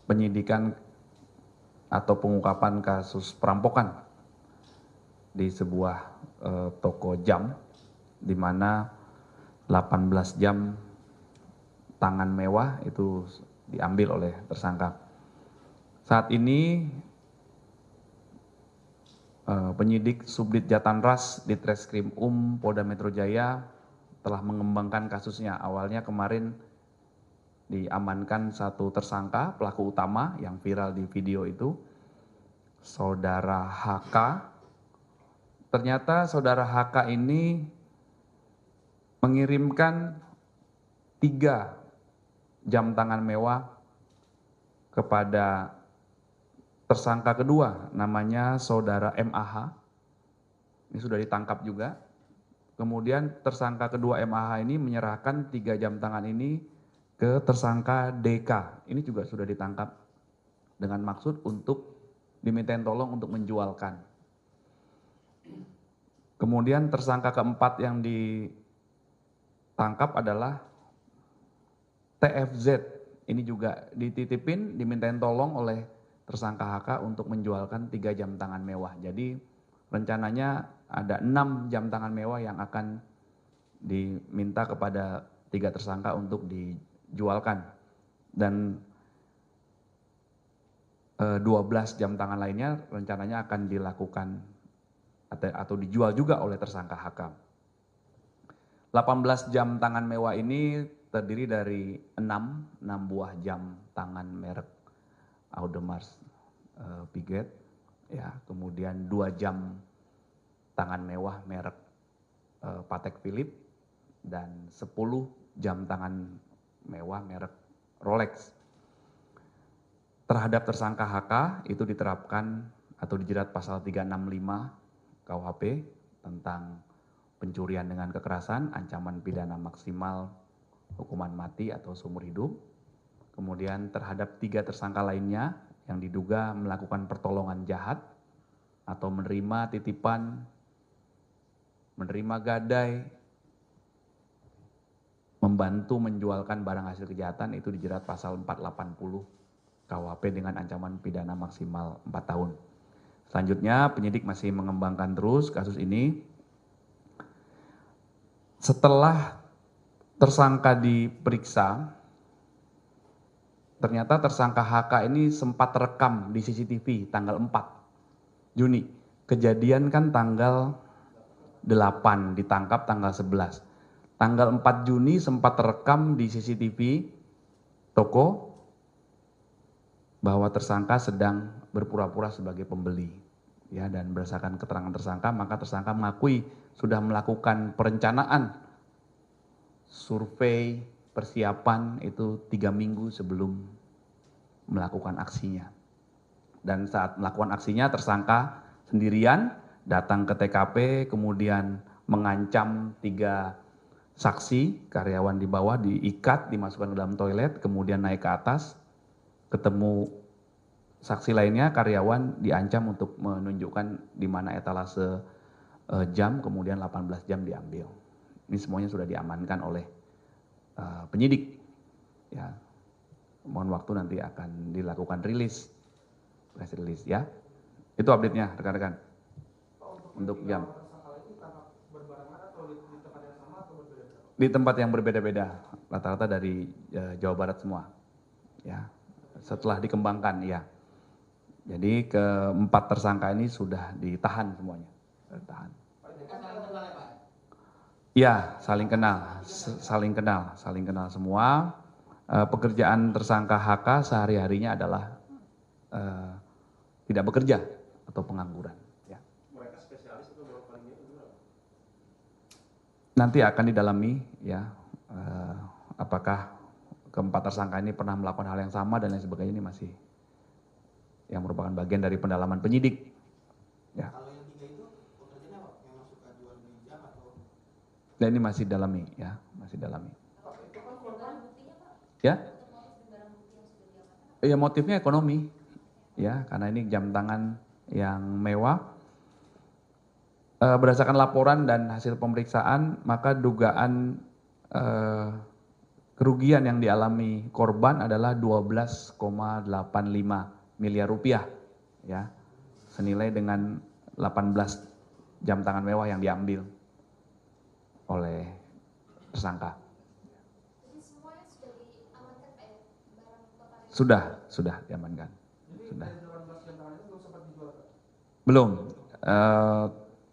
penyidikan atau pengungkapan kasus perampokan di sebuah toko jam, di mana 18 jam tangan mewah itu diambil oleh tersangka. Saat ini penyidik Subdit Jatanras Ditreskrim Polda Metro Jaya telah mengembangkan kasusnya. Awalnya kemarin diamankan satu tersangka, pelaku utama yang viral di video itu, Saudara HK. Ternyata Saudara HK ini mengirimkan 3 jam tangan mewah kepada tersangka kedua, namanya Saudara MAH. Ini sudah ditangkap juga. Kemudian tersangka kedua MAH ini menyerahkan 3 jam tangan ini ke tersangka DK. Ini juga sudah ditangkap dengan maksud untuk dimintain tolong untuk menjualkan. Kemudian tersangka keempat yang ditangkap adalah TFZ. Ini juga dititipin, dimintain tolong oleh tersangka HK untuk menjualkan 3 jam tangan mewah. Jadi rencananya ada 6 jam tangan mewah yang akan diminta kepada 3 tersangka untuk dijualkan. Dan 12 jam tangan lainnya rencananya akan dilakukan atau dijual juga oleh tersangka HK. 18 jam tangan mewah ini terdiri dari 6 buah jam tangan merek Audemars Piguet, ya, kemudian 2 jam tangan mewah merek Patek Philippe, dan 10 jam tangan mewah merek Rolex. Terhadap tersangka HK itu diterapkan atau dijerat pasal 365 KUHP tentang pencurian dengan kekerasan, ancaman pidana maksimal hukuman mati atau seumur hidup. Kemudian terhadap 3 tersangka lainnya yang diduga melakukan pertolongan jahat atau menerima titipan, menerima gadai, membantu menjualkan barang hasil kejahatan, itu dijerat pasal 480 KUHP dengan ancaman pidana maksimal 4 tahun. Selanjutnya penyidik masih mengembangkan terus kasus ini. Setelah tersangka diperiksa, ternyata tersangka HK ini sempat rekam di CCTV tanggal 4 Juni. Kejadian kan tanggal 8, ditangkap tanggal 11. Tanggal 4 Juni sempat terekam di CCTV toko bahwa tersangka sedang berpura-pura sebagai pembeli. Ya, dan berdasarkan keterangan tersangka, maka tersangka mengakui sudah melakukan perencanaan survei persiapan itu 3 minggu sebelum melakukan aksinya. Dan saat melakukan aksinya tersangka sendirian datang ke TKP, kemudian mengancam 3 saksi, karyawan di bawah diikat, dimasukkan ke dalam toilet, kemudian naik ke atas, ketemu saksi lainnya, karyawan diancam untuk menunjukkan di mana etalase jam, kemudian 18 jam diambil. Ini semuanya sudah diamankan oleh penyidik. Ya, mohon waktu nanti akan dilakukan rilis, press release ya. Itu update-nya rekan-rekan. Untuk jam. Di tempat yang berbeda-beda, rata-rata dari Jawa Barat semua. Ya, setelah dikembangkan ya. Jadi keempat tersangka ini sudah ditahan semuanya. Ditahan. Ya, saling kenal semua. Pekerjaan tersangka HK sehari-harinya adalah tidak bekerja atau pengangguran. Ya. Mereka spesialis atau berapa? Nanti akan didalami ya, apakah keempat tersangka ini pernah melakukan hal yang sama dan lain sebagainya, ini masih yang merupakan bagian dari pendalaman penyidik. Ya. Kalau yang 3 itu pekerjaannya apa? Memang suka jual beli jam atau? Dan ini masih dalami ya, masih dalami. Ya? Ya, motifnya ekonomi. Ya, karena ini jam tangan yang mewah. Berdasarkan laporan dan hasil pemeriksaan, maka dugaan kerugian yang dialami korban adalah 12,85 miliar rupiah, ya, senilai dengan 18 jam tangan mewah yang diambil oleh tersangka. Jadi semuanya sudah diamankan, barang Sudah diamankan. Jadi Sudah. dari 18 jam tangan itu belum sempat dijual, Pak? Belum.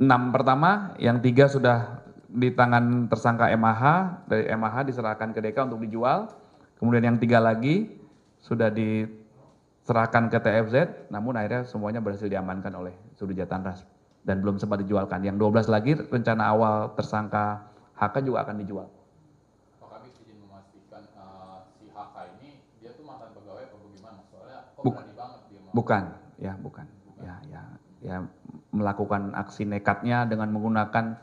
6 pertama, yang 3 sudah di tangan tersangka MAH, dari MAH diserahkan ke DK untuk dijual. Kemudian yang 3 lagi sudah diserahkan ke TFZ, namun akhirnya semuanya berhasil diamankan oleh Subdit Jatanras dan belum sempat dijualkan. Yang 12 lagi rencana awal tersangka HK juga akan dijual. Pak Kabit izin memastikan si HK ini dia tuh mantan pegawai apa bagaimana? Soalnya kok Buk- berani banget dia mau. Bukan. Ya, melakukan aksi nekatnya dengan menggunakan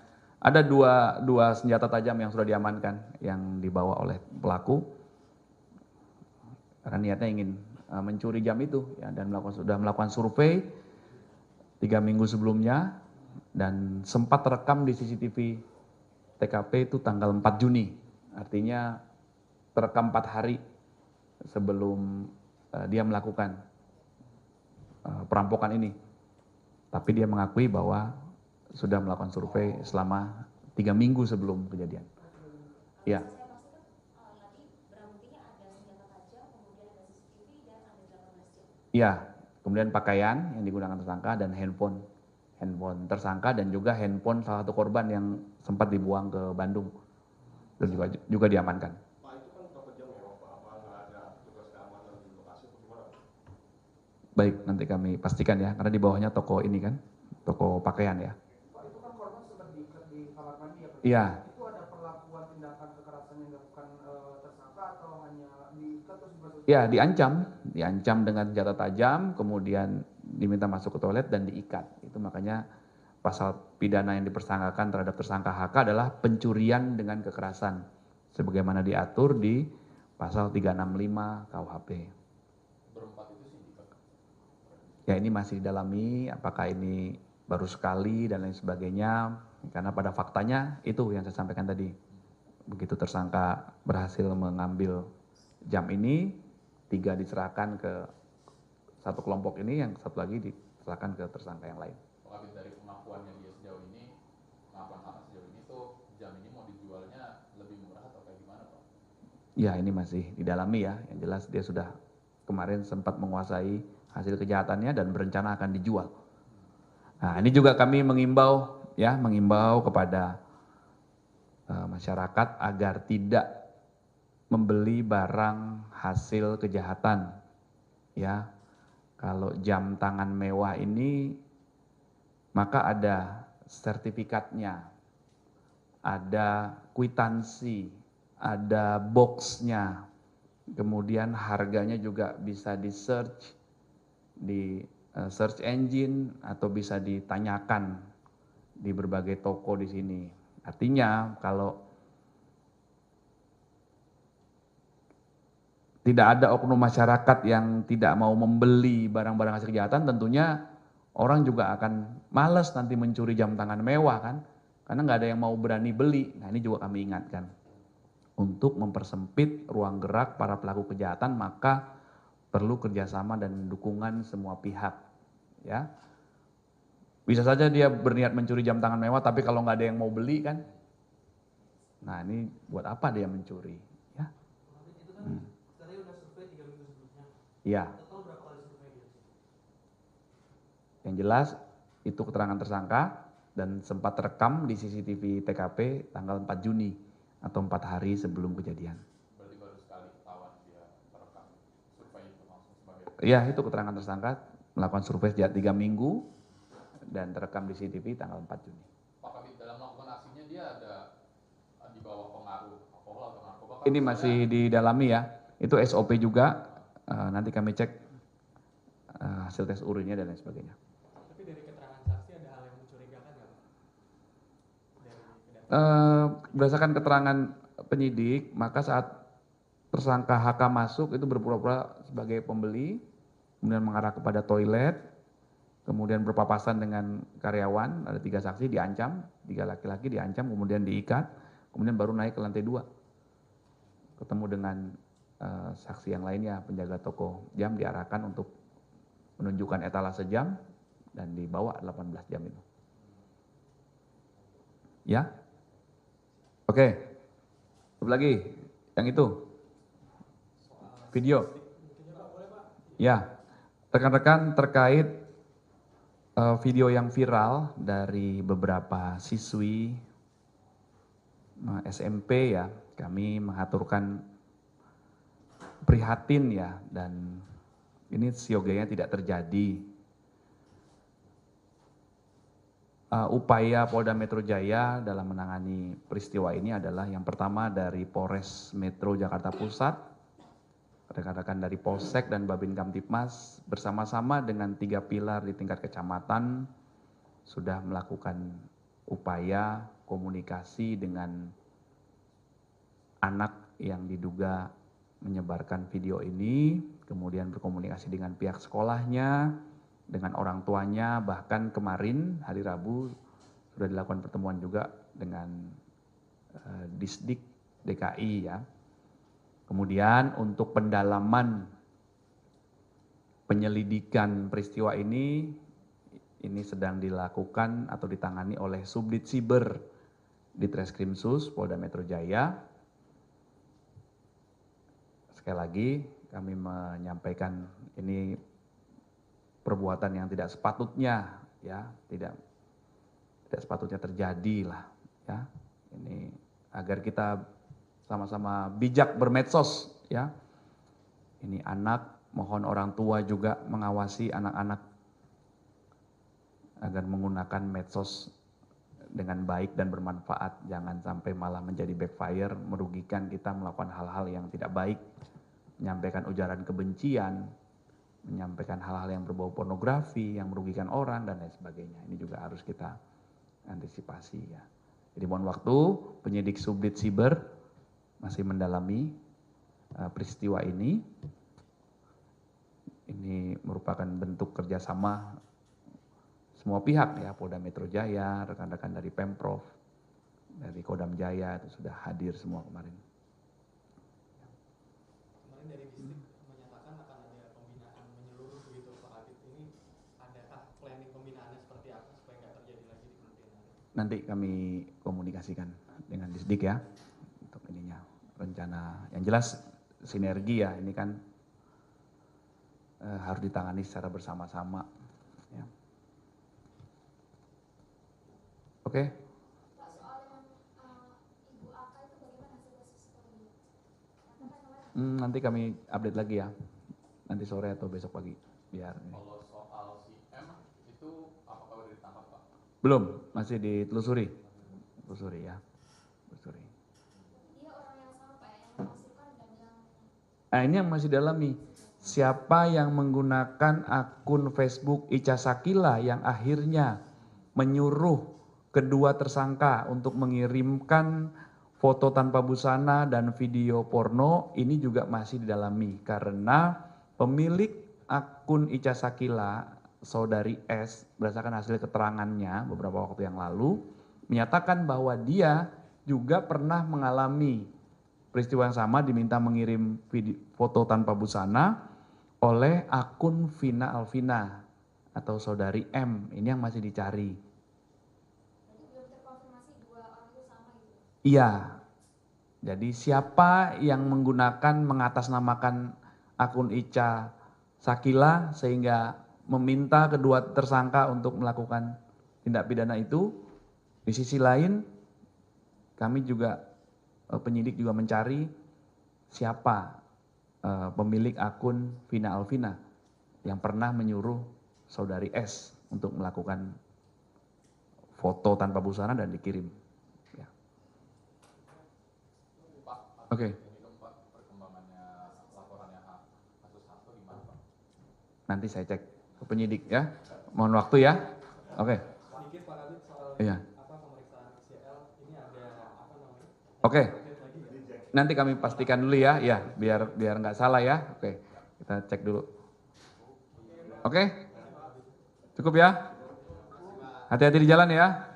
ada dua senjata tajam yang sudah diamankan yang dibawa oleh pelaku karena niatnya ingin mencuri jam itu, ya, dan sudah melakukan survei 3 minggu sebelumnya dan sempat terekam di CCTV TKP itu tanggal 4 Juni, artinya terekam 4 hari sebelum dia melakukan perampokan ini. Tapi dia mengakui bahwa sudah melakukan survei selama 3 minggu sebelum kejadian. Ya. Saya pastikan tadi barang buktinya ada senjata tajam, kemudian ada CCTV dan ada 18 jam. Iya, kemudian pakaian yang digunakan tersangka dan handphone tersangka dan juga handphone salah satu korban yang sempat dibuang ke Bandung dan juga diamankan. Pak, itu kan berapa jam ya, Pak? Apa nggak ada tugas keamanan di lokasi atau gimana? Baik, nanti kami pastikan ya, karena di bawahnya toko ini kan, toko pakaian ya. Pak, itu kan korban sempat diikat di kamar mandi ya, Pak? Iya, Itu ada perlakuan tindakan kekerasan yang dilakukan tersangka atau hanya diikat terus dimasukkan? ya diancam dengan senjata tajam, kemudian diminta masuk ke toilet dan diikat. Itu makanya pasal pidana yang dipersangkakan terhadap tersangka HK adalah pencurian dengan kekerasan, sebagaimana diatur di pasal 365 KUHP. Berempat itu sindikat. Ya, ini masih didalami apakah ini baru sekali dan lain sebagainya, karena pada faktanya itu yang saya sampaikan tadi. Begitu tersangka berhasil mengambil jam ini, 3 diserahkan ke satu kelompok ini, yang satu lagi diserahkan ke tersangka yang lain. Pak Kabit, dari pengakuannya dia sejauh ini, pengakuan HK sejauh ini tuh jam ini mau dijualnya lebih murah atau kayak gimana, Pak? Ya, ini masih didalami ya, yang jelas dia sudah kemarin sempat menguasai hasil kejahatannya dan berencana akan dijual. Nah, ini juga kami mengimbau kepada masyarakat agar tidak membeli barang hasil kejahatan. Ya, kalau jam tangan mewah ini maka ada sertifikatnya, ada kwitansi, ada boxnya, kemudian harganya juga bisa di search di search engine atau bisa ditanyakan di berbagai toko di sini. Artinya kalau tidak ada oknum masyarakat yang tidak mau membeli barang-barang hasil kejahatan, tentunya orang juga akan malas nanti mencuri jam tangan mewah kan, karena nggak ada yang mau berani beli. Nah, ini juga kami ingatkan untuk mempersempit ruang gerak para pelaku kejahatan, maka perlu kerjasama dan dukungan semua pihak. Ya, bisa saja dia berniat mencuri jam tangan mewah, tapi kalau nggak ada yang mau beli kan, nah ini buat apa dia mencuri? Ya, Itu kan tadi udah survei 3 minggu sebelumnya. ya. Total berapa kali survei dia? Yang jelas itu keterangan tersangka dan sempat terekam di CCTV TKP tanggal 4 Juni atau 4 hari sebelum kejadian. Berarti baru sekali ketahuan dia terekam survei itu langsung sebagai. Ya, itu keterangan tersangka melakukan survei sejak 3 minggu dan terekam di CCTV tanggal 4 Juni. Pak Kabit, dalam melakukan aksinya dia ada di bawah pengaruh alkohol atau narkoba? Ini masih didalami ya, itu SOP juga, nanti kami cek hasil tes urinnya dan lain sebagainya. Tapi dari keterangan saksi ada hal yang mencurigakan nggak, Pak? Dari kedatangan. Berdasarkan keterangan penyidik, maka saat tersangka HK masuk itu berpura-pura sebagai pembeli, kemudian mengarah kepada toilet, kemudian berpapasan dengan karyawan, ada 3 saksi diancam, 3 laki-laki diancam, kemudian diikat, kemudian baru naik ke lantai 2, ke ketemu dengan saksi yang lainnya, penjaga toko jam diarahkan untuk menunjukkan etalase jam dan dibawa 18 jam itu. Ya? Oke. Apa lagi? Yang itu? Video. Ya. Rekan-rekan terkait video yang viral dari beberapa siswi SMP ya, kami mengaturkan prihatin ya, dan ini siogianya tidak terjadi. Upaya Polda Metro Jaya dalam menangani peristiwa ini adalah yang pertama dari Polres Metro Jakarta Pusat, rekan-rekan dari Polsek dan Babin Kamtipmas bersama-sama dengan 3 pilar di tingkat kecamatan sudah melakukan upaya komunikasi dengan anak yang diduga menyebarkan video ini, kemudian berkomunikasi dengan pihak sekolahnya, dengan orang tuanya, bahkan kemarin hari Rabu sudah dilakukan pertemuan juga dengan Disdik DKI ya. Kemudian untuk pendalaman penyelidikan peristiwa ini sedang dilakukan atau ditangani oleh Subdit Siber di Treskrimsus Polda Metro Jaya. Sekali lagi kami menyampaikan ini perbuatan yang tidak sepatutnya ya, tidak sepatutnya terjadi lah ya. Ini agar kita sama-sama bijak bermedsos ya. Ini anak, mohon orang tua juga mengawasi anak-anak agar menggunakan medsos dengan baik dan bermanfaat, jangan sampai malah menjadi backfire, merugikan kita melakukan hal-hal yang tidak baik, menyampaikan ujaran kebencian, menyampaikan hal-hal yang berbau pornografi, yang merugikan orang dan lain sebagainya. Ini juga harus kita antisipasi ya. Jadi mohon waktu, penyidik Subdit Siber masih mendalami peristiwa ini. Ini merupakan bentuk kerjasama semua pihak ya, Polda Metro Jaya, rekan-rekan dari Pemprov, dari Kodam Jaya itu sudah hadir semua kemarin. Kemarin dari distrik menyatakan akan ada pembinaan menyeluruh begitu Pak Kabit. Ini adakah planning pembinaannya seperti apa supaya nggak terjadi lagi di kemudian hari? Nanti kami komunikasikan dengan Disdik ya untuk ininya, rencana yang jelas sinergi ya, ini kan harus ditangani secara bersama-sama ya. Oke. Pak, soal yang Ibu Aka itu bagaimana hasil tes psikologi? Nanti kami update lagi ya, nanti sore atau besok pagi biar ini. Kalau soal si M itu apakah sudah ditangkap Pak? Belum, masih ditelusuri ya, telusuri. Dia orang yang sama Pak, yang memasukkan dan yang Nah ini yang masih dalami, siapa yang menggunakan akun Facebook Ica Sakila yang akhirnya menyuruh kedua tersangka untuk mengirimkan foto tanpa busana dan video porno, ini juga masih didalami karena pemilik akun Ica Sakila, saudari S, berdasarkan hasil keterangannya beberapa waktu yang lalu, menyatakan bahwa dia juga pernah mengalami peristiwa yang sama, diminta mengirim foto tanpa busana oleh akun Vina Alvina atau saudari M, ini yang masih dicari. berarti belum terkonfirmasi dua orang itu sama gitu. Iya, jadi siapa yang menggunakan mengatasnamakan akun Ica Sakila sehingga meminta kedua tersangka untuk melakukan tindak pidana itu. Di sisi lain kami juga penyidik juga mencari siapa pemilik akun Vina Alvina yang pernah menyuruh saudari S untuk melakukan foto tanpa busana dan dikirim. Ya. Pak, Oke. ini dong Pak, perkembangannya laporannya kasus Hasto gimana Pak? Nanti saya cek ke penyidik ya. Mohon waktu ya. Oke. Sedikit Pak Kabit soal Iya. pemeriksaan CL ini ada apa namanya? Oke. Update lagi ya? Nanti kami pastikan dulu ya, biar nggak salah ya. Oke, kita cek dulu. Oke, cukup ya. Hati-hati di jalan ya.